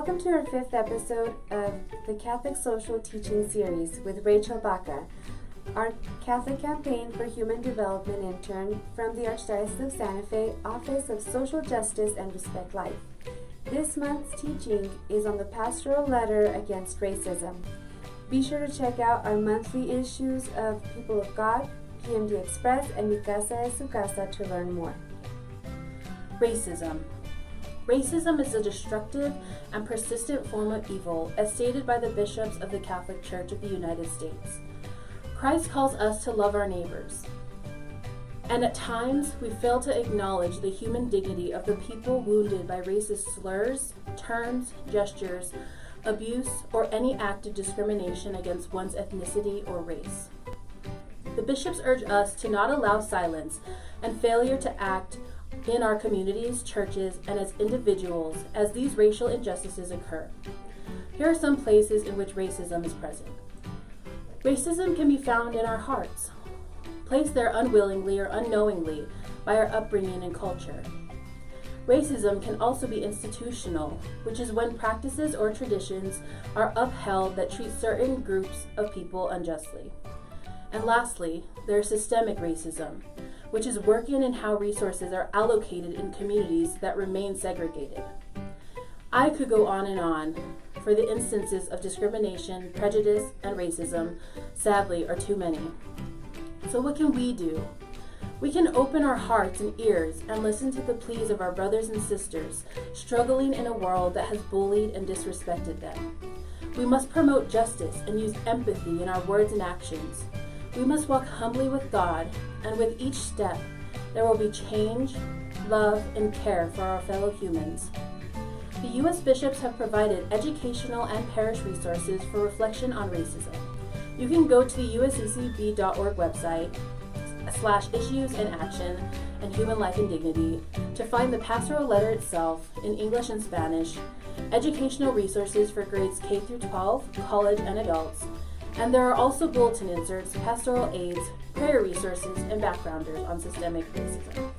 Welcome to our fifth episode of the Catholic Social Teaching Series with Rachel Baca, our Catholic campaign for Human Development Intern from the Archdiocese of Santa Fe Office of Social Justice and Respect Life. This month's teaching is on the Pastoral letter against racism. Be sure to check out our monthly issues of People of God, PMD Express, and Mi Casa es Su Casa to learn more. Racism. Racism is a destructive and persistent form of evil, as stated by the bishops of the Catholic Church of the United States. Christ calls us to love our neighbors. And at times, we fail to acknowledge the human dignity of the people wounded by racist slurs, terms, gestures, abuse, or any act of discrimination against one's ethnicity or race. The bishops urge us to not allow silence and failure to act in our communities, churches, and as individuals as these racial injustices occur. Here are some places in which racism is present. Racism can be found in our hearts, placed there unwillingly or unknowingly by our upbringing and culture. Racism can also be institutional, which is when practices or traditions are upheld that treat certain groups of people unjustly. And lastly, there is systemic racism, which is working in how resources are allocated in communities that remain segregated. I could go on for the instances of discrimination, prejudice, and racism, sadly, are too many. So what can we do? We can open our hearts and ears and listen to the pleas of our brothers and sisters struggling in a world that has bullied and disrespected them. We must promote justice and use empathy in our words and actions. We must walk humbly with God, and with each step, there will be change, love, and care for our fellow humans. The U.S. bishops have provided educational and parish resources for reflection on racism. You can go to the usccb.org website /issues and action and human life and dignity to find the pastoral letter itself in English and Spanish, educational resources for grades K through 12, college, and adults, and there are also bulletin inserts, pastoral aids, prayer resources, and backgrounders on systemic racism.